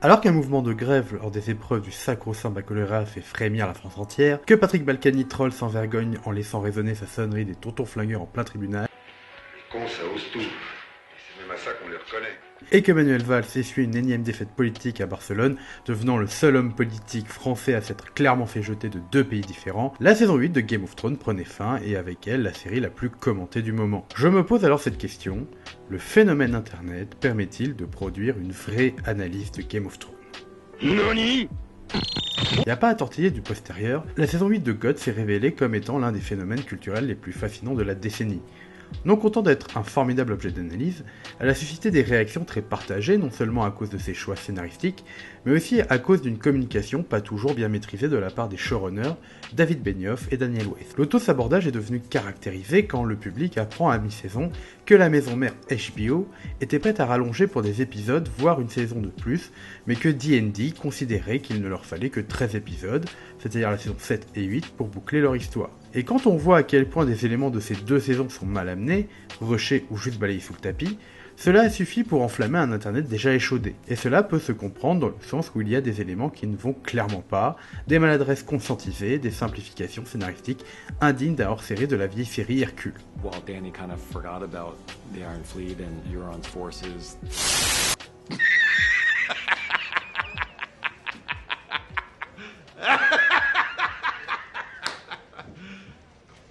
Alors qu'un mouvement de grève lors des épreuves du sacro-saint baccalauréat fait frémir la France entière, que Patrick Balkany troll sans vergogne en laissant résonner sa sonnerie des tontons flingueurs en plein tribunal, Les cons, ça ose tout. Et c'est même à ça qu'on les reconnaît. et que Manuel Valls essuie une énième défaite politique à Barcelone, devenant le seul homme politique français à s'être clairement fait jeter de 2 pays différents, la saison 8 de Game of Thrones prenait fin et avec elle la série la plus commentée du moment. Je me pose alors cette question, le phénomène internet permet-il de produire une vraie analyse de Game of Thrones ? Nani ? Y a pas à tortiller du postérieur, la saison 8 de GOT s'est révélée comme étant l'un des phénomènes culturels les plus fascinants de la décennie. Non content d'être un formidable objet d'analyse, elle a suscité des réactions très partagées non seulement à cause de ses choix scénaristiques, mais aussi à cause d'une communication pas toujours bien maîtrisée de la part des showrunners David Benioff et Daniel Weiss. L'auto-sabordage est devenu caractérisé quand le public apprend à mi-saison que la maison mère HBO était prête à rallonger pour des épisodes, voire une saison de plus, mais que D&D considérait qu'il ne leur fallait que 13 épisodes, c'est-à-dire la saison 7 et 8, pour boucler leur histoire. Et quand on voit à quel point des éléments de ces 2 saisons sont mal amenés, rushés ou juste balayés sous le tapis, cela a suffi pour enflammer un internet déjà échaudé. Et cela peut se comprendre dans le sens où il y a des éléments qui ne vont clairement pas, des maladresses conscientisées, des simplifications scénaristiques indignes d'un hors-série de la vieille série Hercule. Well, Danny kind of forgot about the Iron Fleet and Euron's forces.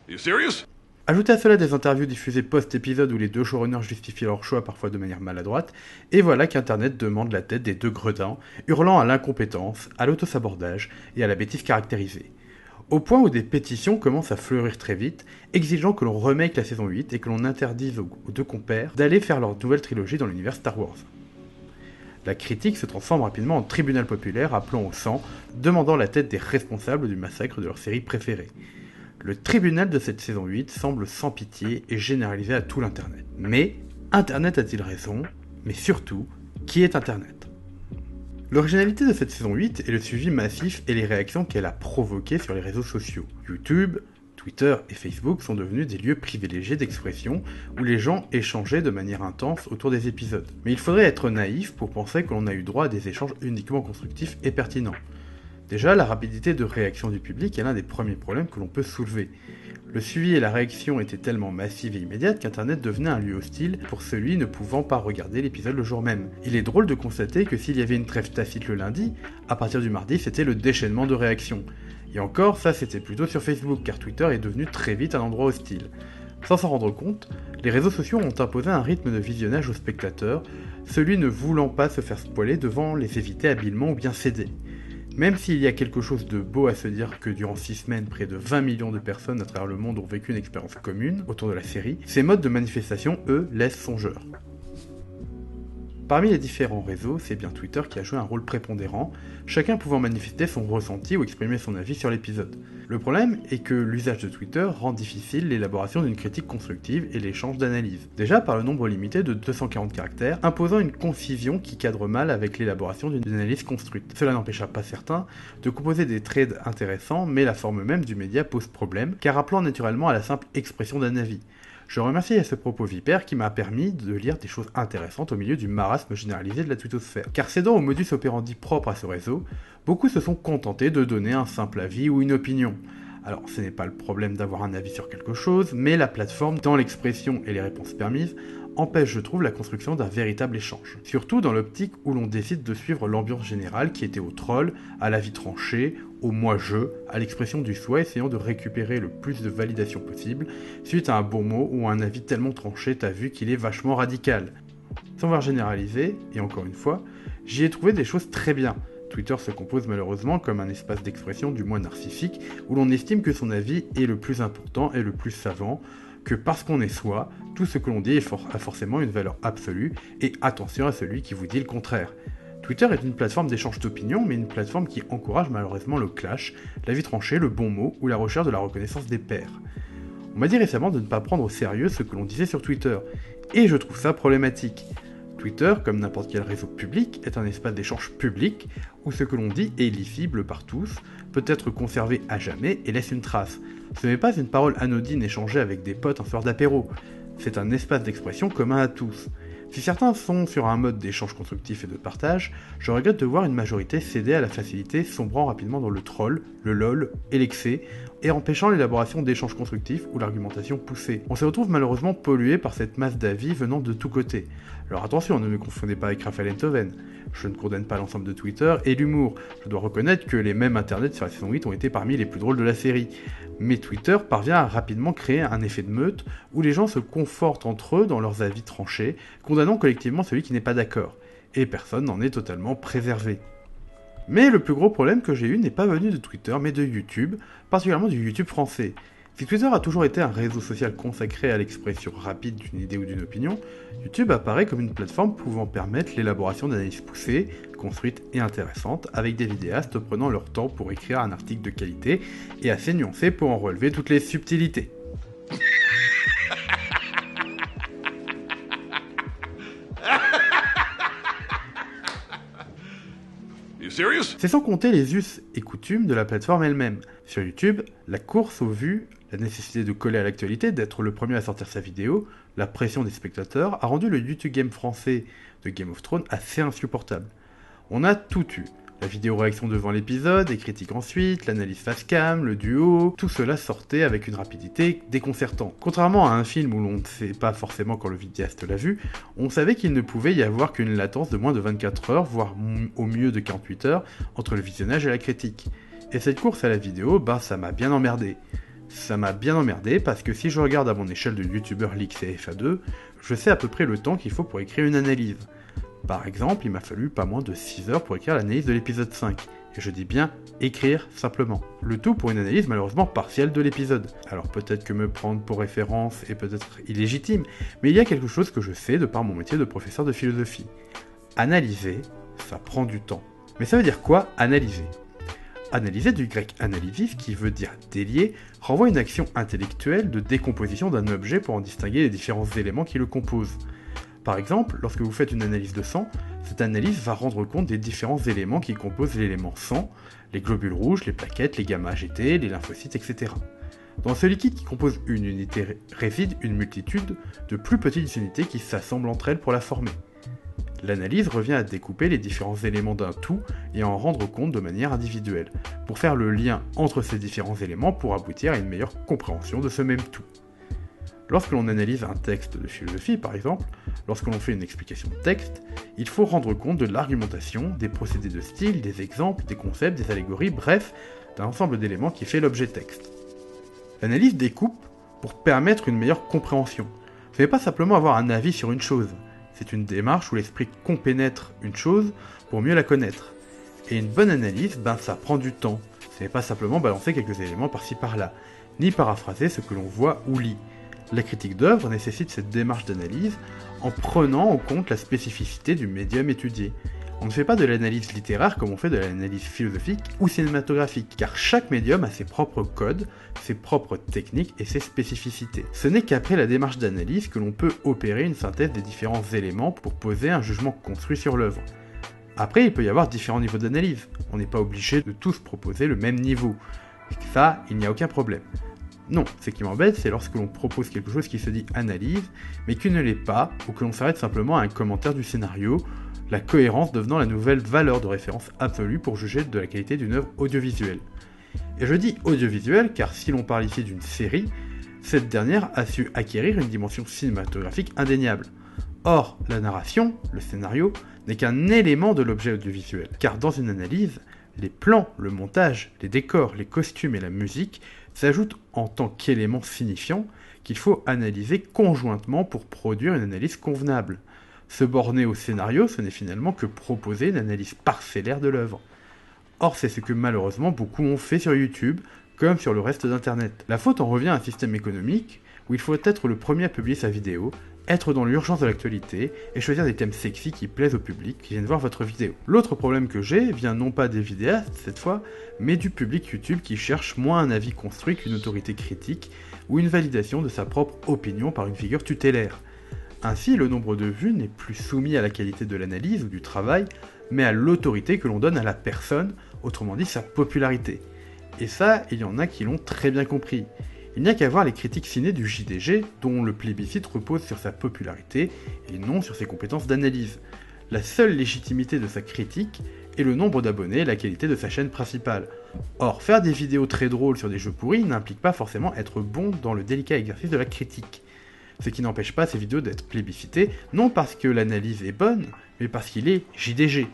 You serious? Ajoutez à cela des interviews diffusées post-épisode où les 2 showrunners justifient leur choix parfois de manière maladroite, et voilà qu'Internet demande la tête des 2 gredins, hurlant à l'incompétence, à l'autosabordage et à la bêtise caractérisée. Au point où des pétitions commencent à fleurir très vite, exigeant que l'on remake la saison 8 et que l'on interdise aux 2 compères d'aller faire leur nouvelle trilogie dans l'univers Star Wars. La critique se transforme rapidement en tribunal populaire appelant au sang, demandant la tête des responsables du massacre de leur série préférée. Le tribunal de cette saison 8 semble sans pitié et généralisé à tout l'Internet. Mais, Internet a-t-il raison ? Mais surtout, qui est Internet ? L'originalité de cette saison 8 est le suivi massif et les réactions qu'elle a provoquées sur les réseaux sociaux. YouTube, Twitter et Facebook sont devenus des lieux privilégiés d'expression où les gens échangeaient de manière intense autour des épisodes. Mais il faudrait être naïf pour penser que l'on a eu droit à des échanges uniquement constructifs et pertinents. Déjà, la rapidité de réaction du public est l'un des premiers problèmes que l'on peut soulever. Le suivi et la réaction étaient tellement massives et immédiates qu'Internet devenait un lieu hostile pour celui ne pouvant pas regarder l'épisode le jour même. Il est drôle de constater que s'il y avait une trêve tacite le lundi, à partir du mardi c'était le déchaînement de réactions. Et encore, ça c'était plutôt sur Facebook, car Twitter est devenu très vite un endroit hostile. Sans s'en rendre compte, les réseaux sociaux ont imposé un rythme de visionnage aux spectateurs, celui ne voulant pas se faire spoiler devant les éviter habilement ou bien céder. Même s'il y a quelque chose de beau à se dire que durant 6 semaines, près de 20 millions de personnes à travers le monde ont vécu une expérience commune autour de la série, ces modes de manifestation, eux, laissent songeurs. Parmi les différents réseaux, c'est bien Twitter qui a joué un rôle prépondérant, chacun pouvant manifester son ressenti ou exprimer son avis sur l'épisode. Le problème est que l'usage de Twitter rend difficile l'élaboration d'une critique constructive et l'échange d'analyses. Déjà par le nombre limité de 240 caractères, imposant une concision qui cadre mal avec l'élaboration d'une analyse construite. Cela n'empêcha pas certains de composer des threads intéressants, mais la forme même du média pose problème, car appelant naturellement à la simple expression d'un avis. Je remercie à ce propos Vipère qui m'a permis de lire des choses intéressantes au milieu du marasme généralisé de la twittosphère. Car cédant au modus operandi propre à ce réseau, beaucoup se sont contentés de donner un simple avis ou une opinion. Alors ce n'est pas le problème d'avoir un avis sur quelque chose, mais la plateforme, dans l'expression et les réponses permises, empêche, je trouve, la construction d'un véritable échange. Surtout dans l'optique où l'on décide de suivre l'ambiance générale qui était au troll, à l'avis tranché, au moi-je, à l'expression du soi, essayant de récupérer le plus de validation possible, suite à un bon mot ou un avis tellement tranché, t'as vu qu'il est vachement radical. Sans voir généraliser, et encore une fois, j'y ai trouvé des choses très bien. Twitter se compose malheureusement comme un espace d'expression du moins narcissique, où l'on estime que son avis est le plus important et le plus savant, que parce qu'on est soi, tout ce que l'on dit a forcément une valeur absolue, et attention à celui qui vous dit le contraire. Twitter est une plateforme d'échange d'opinions, mais une plateforme qui encourage malheureusement le clash, l'avis tranché, le bon mot ou la recherche de la reconnaissance des pairs. On m'a dit récemment de ne pas prendre au sérieux ce que l'on disait sur Twitter, et je trouve ça problématique. Twitter, comme n'importe quel réseau public, est un espace d'échange public où ce que l'on dit est lisible par tous, peut être conservé à jamais et laisse une trace. Ce n'est pas une parole anodine échangée avec des potes un soir d'apéro, c'est un espace d'expression commun à tous. Si certains sont sur un mode d'échange constructif et de partage, je regrette de voir une majorité céder à la facilité, sombrant rapidement dans le troll, le lol et l'excès, et empêchant l'élaboration d'échanges constructifs ou l'argumentation poussée. On se retrouve malheureusement pollué par cette masse d'avis venant de tous côtés. Alors attention, ne me confondez pas avec Raphaël Enthoven. Je ne condamne pas l'ensemble de Twitter et l'humour. Je dois reconnaître que les mêmes internets sur la saison 8 ont été parmi les plus drôles de la série. Mais Twitter parvient à rapidement créer un effet de meute où les gens se confortent entre eux dans leurs avis tranchés, condamnant collectivement celui qui n'est pas d'accord. Et personne n'en est totalement préservé. Mais le plus gros problème que j'ai eu n'est pas venu de Twitter, mais de YouTube, particulièrement du YouTube français. Si Twitter a toujours été un réseau social consacré à l'expression rapide d'une idée ou d'une opinion, YouTube apparaît comme une plateforme pouvant permettre l'élaboration d'analyses poussées, construites et intéressantes, avec des vidéastes prenant leur temps pour écrire un article de qualité et assez nuancé pour en relever toutes les subtilités. C'est sans compter les us et coutumes de la plateforme elle-même. Sur YouTube, la course aux vues, la nécessité de coller à l'actualité, d'être le premier à sortir sa vidéo, la pression des spectateurs a rendu le YouTube Game français de Game of Thrones assez insupportable. On a tout eu. La vidéo réaction devant l'épisode, les critiques ensuite, l'analyse face cam, le duo, tout cela sortait avec une rapidité déconcertante. Contrairement à un film où l'on ne sait pas forcément quand le vidéaste l'a vu, on savait qu'il ne pouvait y avoir qu'une latence de moins de 24 heures, voire au mieux de 48 heures, entre le visionnage et la critique. Et cette course à la vidéo, ça m'a bien emmerdé. Ça m'a bien emmerdé parce que si je regarde à mon échelle de youtubeur Leaks et FA2, je sais à peu près le temps qu'il faut pour écrire une analyse. Par exemple, il m'a fallu pas moins de 6 heures pour écrire l'analyse de l'épisode 5. Et je dis bien écrire simplement. Le tout pour une analyse malheureusement partielle de l'épisode. Alors peut-être que me prendre pour référence est peut-être illégitime, mais il y a quelque chose que je sais de par mon métier de professeur de philosophie. Analyser, ça prend du temps. Mais ça veut dire quoi, analyser ? Analyser, du grec analysis, qui veut dire délier, renvoie une action intellectuelle de décomposition d'un objet pour en distinguer les différents éléments qui le composent. Par exemple, lorsque vous faites une analyse de sang, cette analyse va rendre compte des différents éléments qui composent l'élément sang, les globules rouges, les plaquettes, les gamma-GT, les lymphocytes, etc. Dans ce liquide qui compose une unité réside une multitude de plus petites unités qui s'assemblent entre elles pour la former. L'analyse revient à découper les différents éléments d'un tout et à en rendre compte de manière individuelle, pour faire le lien entre ces différents éléments pour aboutir à une meilleure compréhension de ce même tout. Lorsque l'on analyse un texte de philosophie, par exemple, lorsque l'on fait une explication de texte, il faut rendre compte de l'argumentation, des procédés de style, des exemples, des concepts, des allégories, bref, d'un ensemble d'éléments qui fait l'objet texte. L'analyse découpe pour permettre une meilleure compréhension. Ce n'est pas simplement avoir un avis sur une chose, c'est une démarche où l'esprit compénètre une chose pour mieux la connaître. Et une bonne analyse, ça prend du temps. Ce n'est pas simplement balancer quelques éléments par-ci par-là, ni paraphraser ce que l'on voit ou lit. La critique d'œuvre nécessite cette démarche d'analyse en prenant en compte la spécificité du médium étudié. On ne fait pas de l'analyse littéraire comme on fait de l'analyse philosophique ou cinématographique, car chaque médium a ses propres codes, ses propres techniques et ses spécificités. Ce n'est qu'après la démarche d'analyse que l'on peut opérer une synthèse des différents éléments pour poser un jugement construit sur l'œuvre. Après, il peut y avoir différents niveaux d'analyse. On n'est pas obligé de tous proposer le même niveau. Ça, il n'y a aucun problème. Non, ce qui m'embête, c'est lorsque l'on propose quelque chose qui se dit analyse, mais qui ne l'est pas, ou que l'on s'arrête simplement à un commentaire du scénario, la cohérence devenant la nouvelle valeur de référence absolue pour juger de la qualité d'une œuvre audiovisuelle. Et je dis audiovisuelle car si l'on parle ici d'une série, cette dernière a su acquérir une dimension cinématographique indéniable. Or, la narration, le scénario, n'est qu'un élément de l'objet audiovisuel, car dans une analyse, les plans, le montage, les décors, les costumes et la musique s'ajoutent en tant qu'éléments signifiants qu'il faut analyser conjointement pour produire une analyse convenable. Se borner au scénario, ce n'est finalement que proposer une analyse parcellaire de l'œuvre. Or, c'est ce que malheureusement beaucoup ont fait sur YouTube, comme sur le reste d'Internet. La faute en revient à un système économique où il faut être le premier à publier sa vidéo, être dans l'urgence de l'actualité et choisir des thèmes sexy qui plaisent au public qui viennent voir votre vidéo. L'autre problème que j'ai vient non pas des vidéastes cette fois, mais du public YouTube qui cherche moins un avis construit qu'une autorité critique ou une validation de sa propre opinion par une figure tutélaire. Ainsi, le nombre de vues n'est plus soumis à la qualité de l'analyse ou du travail, mais à l'autorité que l'on donne à la personne, autrement dit sa popularité. Et ça, il y en a qui l'ont très bien compris. Il n'y a qu'à voir les critiques ciné du JDG, dont le plébiscite repose sur sa popularité et non sur ses compétences d'analyse. La seule légitimité de sa critique est le nombre d'abonnés et la qualité de sa chaîne principale. Or, faire des vidéos très drôles sur des jeux pourris n'implique pas forcément être bon dans le délicat exercice de la critique. Ce qui n'empêche pas ces vidéos d'être plébiscitées, non parce que l'analyse est bonne, mais parce qu'il est JDG.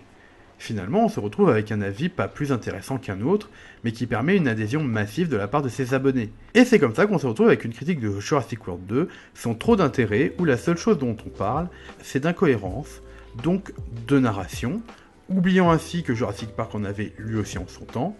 Finalement, on se retrouve avec un avis pas plus intéressant qu'un autre, mais qui permet une adhésion massive de la part de ses abonnés. Et c'est comme ça qu'on se retrouve avec une critique de Jurassic World 2 sans trop d'intérêt, où la seule chose dont on parle, c'est d'incohérence, donc de narration, oubliant ainsi que Jurassic Park en avait lui aussi en son temps,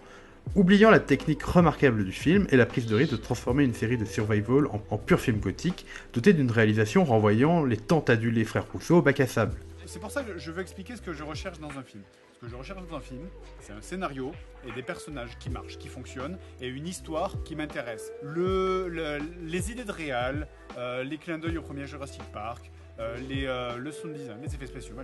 oubliant la technique remarquable du film et la prise de risque de transformer une série de survival en pur film gothique, doté d'une réalisation renvoyant les tant adulés frères Rousseau au bac à sable. C'est pour ça que je veux expliquer ce que je recherche dans un film. Ce que je recherche dans un film, c'est un scénario et des personnages qui marchent, qui fonctionnent, et une histoire qui m'intéresse. Les idées de réal, les clins d'œil au premier Jurassic Park, le sound design, les effets spéciaux,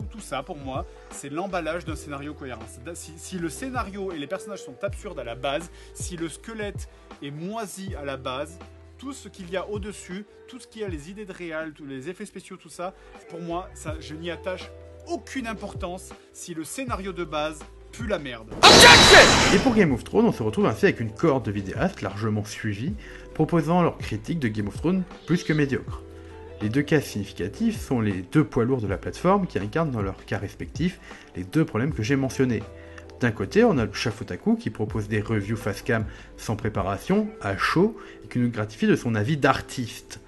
tout ça pour moi, c'est l'emballage d'un scénario cohérent. Si le scénario et les personnages sont absurdes à la base, si le squelette est moisi à la base, tout ce qu'il y a au-dessus, tout ce qui a les idées de réal, tous les effets spéciaux, tout ça, pour moi, ça, je n'y attache aucune importance si le scénario de base pue la merde. Et pour Game of Thrones, on se retrouve ainsi avec une cohorte de vidéastes largement suivis, proposant leur critique de Game of Thrones plus que médiocre. Les deux cas significatifs sont les deux poids lourds de la plateforme qui incarnent dans leurs cas respectifs les deux problèmes que j'ai mentionnés. D'un côté, on a le Chafotaku qui propose des reviews face cam sans préparation, à chaud, et qui nous gratifie de son avis d'artiste.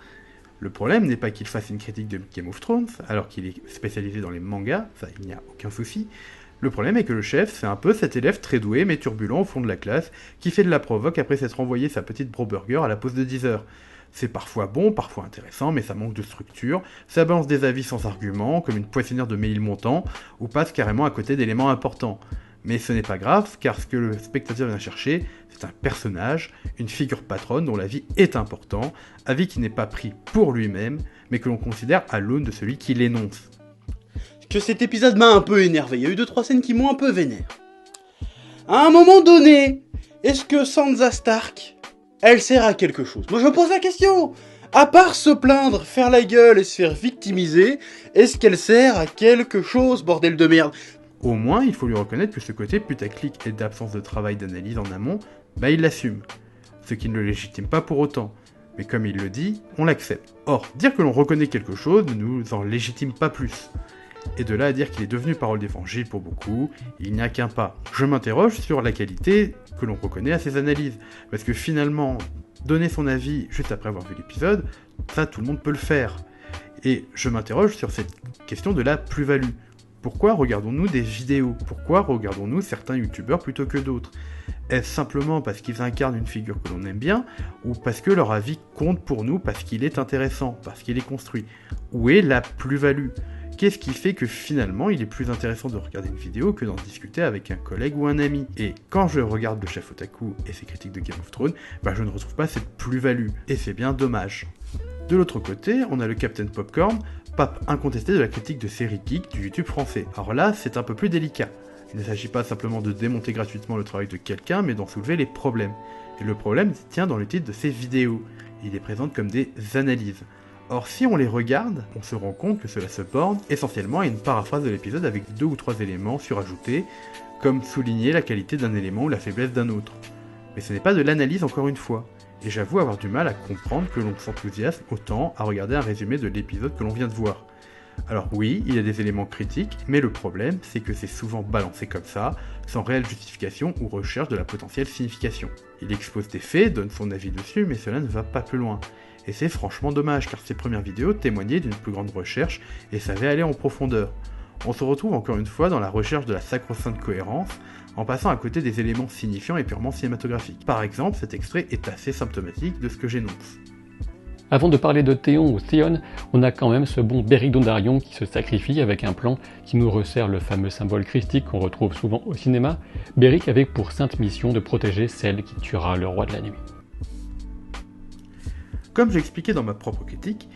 Le problème n'est pas qu'il fasse une critique de Game of Thrones, alors qu'il est spécialisé dans les mangas, ça il n'y a aucun souci. Le problème est que le chef, c'est un peu cet élève très doué mais turbulent au fond de la classe, qui fait de la provoque après s'être envoyé sa petite bro-burger à la pause de 10 heures. C'est parfois bon, parfois intéressant, mais ça manque de structure, ça balance des avis sans argument, comme une poissonnière de Ménilmontant, ou passe carrément à côté d'éléments importants. Mais ce n'est pas grave, car ce que le spectateur vient chercher, c'est un personnage, une figure patronne dont l'avis est important, avis qui n'est pas pris pour lui-même, mais que l'on considère à l'aune de celui qui l'énonce. Que cet épisode m'a un peu énervé, il y a eu 2-3 scènes qui m'ont un peu vénère. À un moment donné, est-ce que Sansa Stark, elle sert à quelque chose? Moi je me pose la question. À part se plaindre, faire la gueule et se faire victimiser, est-ce qu'elle sert à quelque chose, bordel de merde? Au moins, il faut lui reconnaître que ce côté putaclic et d'absence de travail d'analyse en amont, il l'assume. Ce qui ne le légitime pas pour autant. Mais comme il le dit, on l'accepte. Or, dire que l'on reconnaît quelque chose ne nous en légitime pas plus. Et de là à dire qu'il est devenu parole d'évangile pour beaucoup, il n'y a qu'un pas. Je m'interroge sur la qualité que l'on reconnaît à ces analyses. Parce que finalement, donner son avis juste après avoir vu l'épisode, ça tout le monde peut le faire. Et je m'interroge sur cette question de la plus-value. Pourquoi regardons-nous des vidéos? Pourquoi regardons-nous certains youtubeurs plutôt que d'autres? Est-ce simplement parce qu'ils incarnent une figure que l'on aime bien, ou parce que leur avis compte pour nous, parce qu'il est intéressant, parce qu'il est construit? Où est la plus-value? Qu'est-ce qui fait que finalement il est plus intéressant de regarder une vidéo que d'en discuter avec un collègue ou un ami? Et quand je regarde le chef Otaku et ses critiques de Game of Thrones, je ne retrouve pas cette plus-value, et c'est bien dommage. De l'autre côté, on a le Captain Popcorn, pape incontesté de la critique de séries geek du YouTube français. Alors là, c'est un peu plus délicat. Il ne s'agit pas simplement de démonter gratuitement le travail de quelqu'un, mais d'en soulever les problèmes. Et le problème tient dans le titre de ses vidéos. Il les présente comme des analyses. Or, si on les regarde, on se rend compte que cela se borne essentiellement à une paraphrase de l'épisode avec 2 ou 3 éléments surajoutés, comme souligner la qualité d'un élément ou la faiblesse d'un autre. Mais ce n'est pas de l'analyse encore une fois. Et j'avoue avoir du mal à comprendre que l'on s'enthousiasme autant à regarder un résumé de l'épisode que l'on vient de voir. Alors oui, il y a des éléments critiques, mais le problème, c'est que c'est souvent balancé comme ça, sans réelle justification ou recherche de la potentielle signification. Il expose des faits, donne son avis dessus, mais cela ne va pas plus loin. Et c'est franchement dommage, car ses premières vidéos témoignaient d'une plus grande recherche et savaient aller en profondeur. On se retrouve encore une fois dans la recherche de la sacro-sainte cohérence, en passant à côté des éléments signifiants et purement cinématographiques. Par exemple, cet extrait est assez symptomatique de ce que j'énonce. Avant de parler de Théon ou Théon, on a quand même ce bon Beric Dondarrion qui se sacrifie avec un plan qui nous resserre le fameux symbole christique qu'on retrouve souvent au cinéma, Beric avec pour sainte mission de protéger celle qui tuera le roi de la nuit. Comme j'ai expliqué dans ma propre critique,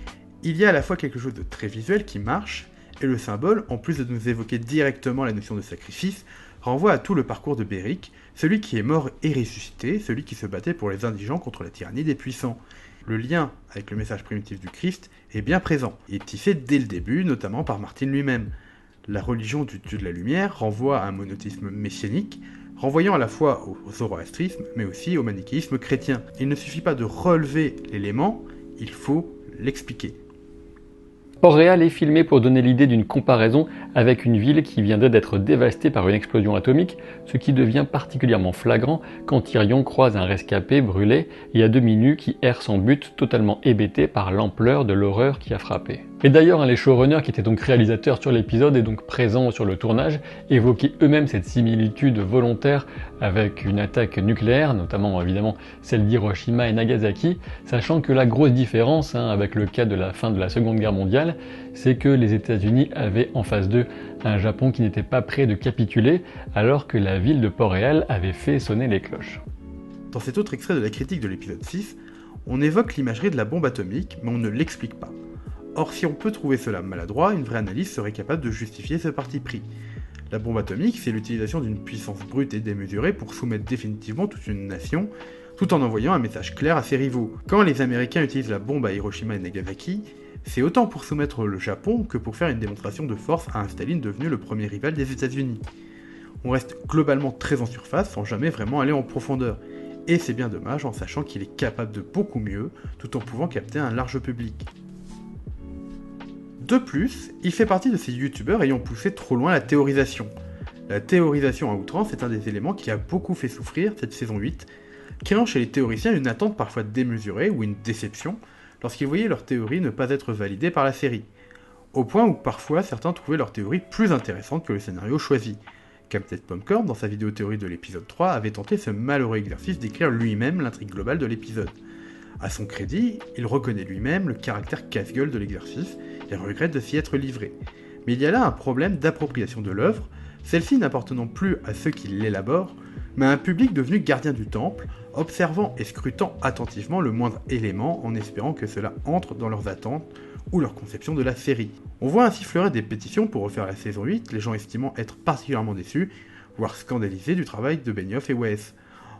il y a à la fois quelque chose de très visuel qui marche, et le symbole, en plus de nous évoquer directement la notion de sacrifice, renvoie à tout le parcours de Beric, celui qui est mort et ressuscité, celui qui se battait pour les indigents contre la tyrannie des puissants. Le lien avec le message primitif du Christ est bien présent, et tissé dès le début, notamment par Martin lui-même. La religion du Dieu de la Lumière renvoie à un monothéisme messianique, renvoyant à la fois au zoroastrisme, mais aussi au manichéisme chrétien. Il ne suffit pas de relever l'élément, il faut l'expliquer. Port-Réal est filmé pour donner l'idée d'une comparaison avec une ville qui viendrait d'être dévastée par une explosion atomique, ce qui devient particulièrement flagrant quand Tyrion croise un rescapé brûlé et à demi nu qui erre sans but, totalement hébété par l'ampleur de l'horreur qui a frappé. Et d'ailleurs, les showrunners qui étaient donc réalisateurs sur l'épisode et donc présents sur le tournage, évoquaient eux-mêmes cette similitude volontaire avec une attaque nucléaire, notamment évidemment celle d'Hiroshima et Nagasaki, sachant que la grosse différence avec le cas de la fin de la Seconde Guerre mondiale, c'est que les États-Unis avaient en face d'eux un Japon qui n'était pas prêt de capituler, alors que la ville de Port-Réal avait fait sonner les cloches. Dans cet autre extrait de la critique de l'épisode 6, on évoque l'imagerie de la bombe atomique, mais on ne l'explique pas. Or, si on peut trouver cela maladroit, une vraie analyse serait capable de justifier ce parti pris. La bombe atomique, c'est l'utilisation d'une puissance brute et démesurée pour soumettre définitivement toute une nation, tout en envoyant un message clair à ses rivaux. Quand les Américains utilisent la bombe à Hiroshima et Nagasaki, c'est autant pour soumettre le Japon que pour faire une démonstration de force à un Staline devenu le premier rival des États-Unis. On reste globalement très en surface sans jamais vraiment aller en profondeur, et c'est bien dommage en sachant qu'il est capable de beaucoup mieux, tout en pouvant capter un large public. De plus, il fait partie de ces youtubeurs ayant poussé trop loin la théorisation. La théorisation à outrance est un des éléments qui a beaucoup fait souffrir cette saison 8, créant chez les théoriciens une attente parfois démesurée ou une déception lorsqu'ils voyaient leur théorie ne pas être validée par la série, au point où parfois certains trouvaient leur théorie plus intéressante que le scénario choisi. Captain Popcorn, dans sa vidéo théorie de l'épisode 3, avait tenté ce malheureux exercice d'écrire lui-même l'intrigue globale de l'épisode. À son crédit, il reconnaît lui-même le caractère casse-gueule de l'exercice et regrette de s'y être livré. Mais il y a là un problème d'appropriation de l'œuvre, celle-ci n'appartenant plus à ceux qui l'élaborent, mais à un public devenu gardien du temple, observant et scrutant attentivement le moindre élément en espérant que cela entre dans leurs attentes ou leur conception de la série. On voit ainsi fleurir des pétitions pour refaire la saison 8, les gens estimant être particulièrement déçus, voire scandalisés du travail de Benioff et Weiss.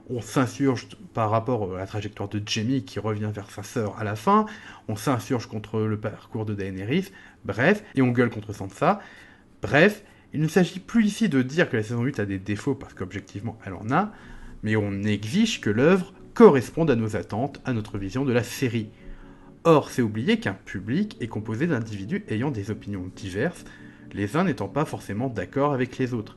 On s'insurge par rapport à la trajectoire de Jaime qui revient vers sa sœur à la fin, on s'insurge contre le parcours de Daenerys, bref, et on gueule contre Sansa. Bref, il ne s'agit plus ici de dire que la saison 8 a des défauts parce qu'objectivement elle en a, mais on exige que l'œuvre corresponde à nos attentes, à notre vision de la série. Or, c'est oublier qu'un public est composé d'individus ayant des opinions diverses, les uns n'étant pas forcément d'accord avec les autres.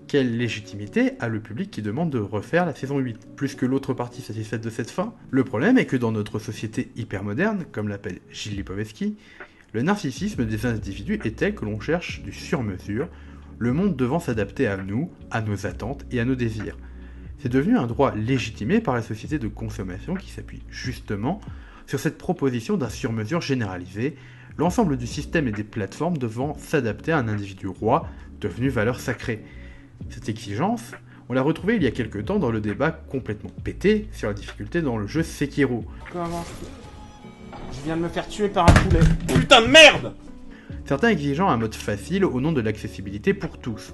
Quelle légitimité a le public qui demande de refaire la saison 8, plus que l'autre partie satisfaite de cette fin? Le problème est que dans notre société hypermoderne, comme l'appelle Gilles Lipovetsky, le narcissisme des individus est tel que l'on cherche du sur-mesure, le monde devant s'adapter à nous, à nos attentes et à nos désirs. C'est devenu un droit légitimé par la société de consommation qui s'appuie justement sur cette proposition d'un sur-mesure généralisé, l'ensemble du système et des plateformes devant s'adapter à un individu roi devenu valeur sacrée. Cette exigence, on l'a retrouvée il y a quelque temps dans le débat complètement pété sur la difficulté dans le jeu Sekiro. Comment? Je viens de me faire tuer par un poulet. Putain de merde! Certains exigeant un mode facile au nom de l'accessibilité pour tous.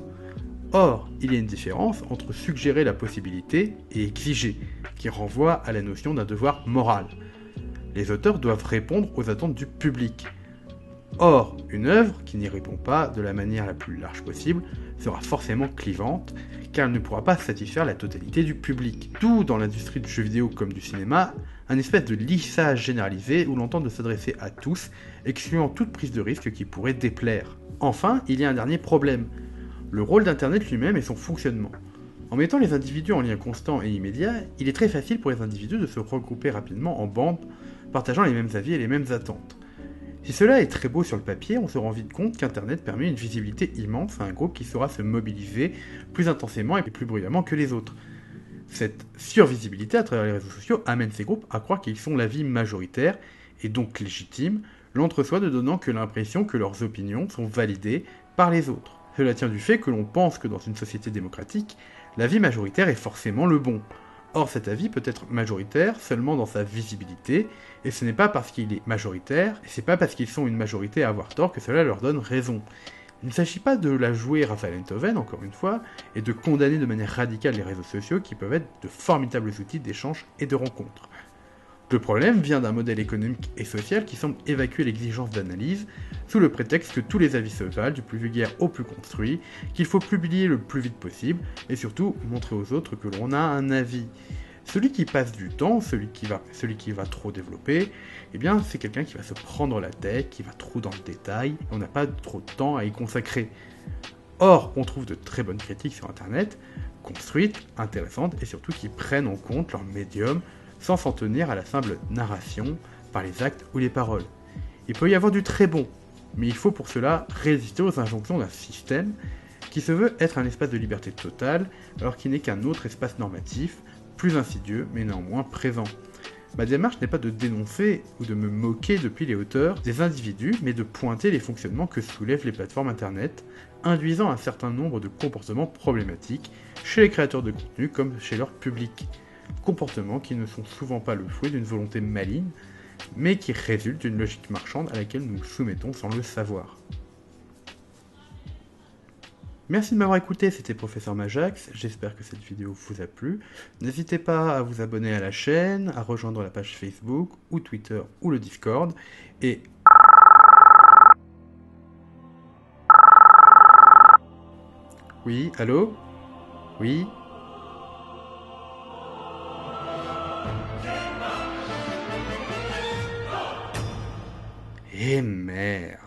Or, il y a une différence entre suggérer la possibilité et exiger, qui renvoie à la notion d'un devoir moral. Les auteurs doivent répondre aux attentes du public. Or, une œuvre qui n'y répond pas de la manière la plus large possible sera forcément clivante, car elle ne pourra pas satisfaire la totalité du public. Tout dans l'industrie du jeu vidéo comme du cinéma, un espèce de lissage généralisé où l'on tente de s'adresser à tous, excluant toute prise de risque qui pourrait déplaire. Enfin, il y a un dernier problème, le rôle d'Internet lui-même et son fonctionnement. En mettant les individus en lien constant et immédiat, il est très facile pour les individus de se regrouper rapidement en bande, partageant les mêmes avis et les mêmes attentes. Si cela est très beau sur le papier, on se rend vite compte qu'Internet permet une visibilité immense à un groupe qui saura se mobiliser plus intensément et plus bruyamment que les autres. Cette survisibilité à travers les réseaux sociaux amène ces groupes à croire qu'ils sont l'avis majoritaire, et donc légitime, l'entre-soi ne donnant que l'impression que leurs opinions sont validées par les autres. Cela tient du fait que l'on pense que dans une société démocratique, l'avis majoritaire est forcément le bon. Or, cet avis peut être majoritaire seulement dans sa visibilité, et ce n'est pas parce qu'il est majoritaire, et c'est pas parce qu'ils sont une majorité à avoir tort que cela leur donne raison. Il ne s'agit pas de la jouer à Enthoven, encore une fois, et de condamner de manière radicale les réseaux sociaux qui peuvent être de formidables outils d'échange et de rencontres. Le problème vient d'un modèle économique et social qui semble évacuer l'exigence d'analyse, sous le prétexte que tous les avis se valent, du plus vulgaire au plus construit, qu'il faut publier le plus vite possible, et surtout montrer aux autres que l'on a un avis. Celui qui passe du temps, celui qui va trop développer, eh bien c'est quelqu'un qui va se prendre la tête, qui va trop dans le détail, et on n'a pas trop de temps à y consacrer. Or, on trouve de très bonnes critiques sur internet, construites, intéressantes, et surtout qui prennent en compte leur médium, sans s'en tenir à la simple narration, par les actes ou les paroles. Il peut y avoir du très bon, mais il faut pour cela résister aux injonctions d'un système qui se veut être un espace de liberté totale, alors qu'il n'est qu'un autre espace normatif, plus insidieux, mais néanmoins présent. Ma démarche n'est pas de dénoncer ou de me moquer depuis les hauteurs des individus, mais de pointer les fonctionnements que soulèvent les plateformes internet, induisant un certain nombre de comportements problématiques chez les créateurs de contenu comme chez leur public. Comportements qui ne sont souvent pas le fruit d'une volonté maligne, mais qui résultent d'une logique marchande à laquelle nous nous soumettons sans le savoir. Merci de m'avoir écouté, c'était Professeur Majax, j'espère que cette vidéo vous a plu. N'hésitez pas à vous abonner à la chaîne, à rejoindre la page Facebook ou Twitter ou le Discord, et... Oui, allô? Oui? Eh merde!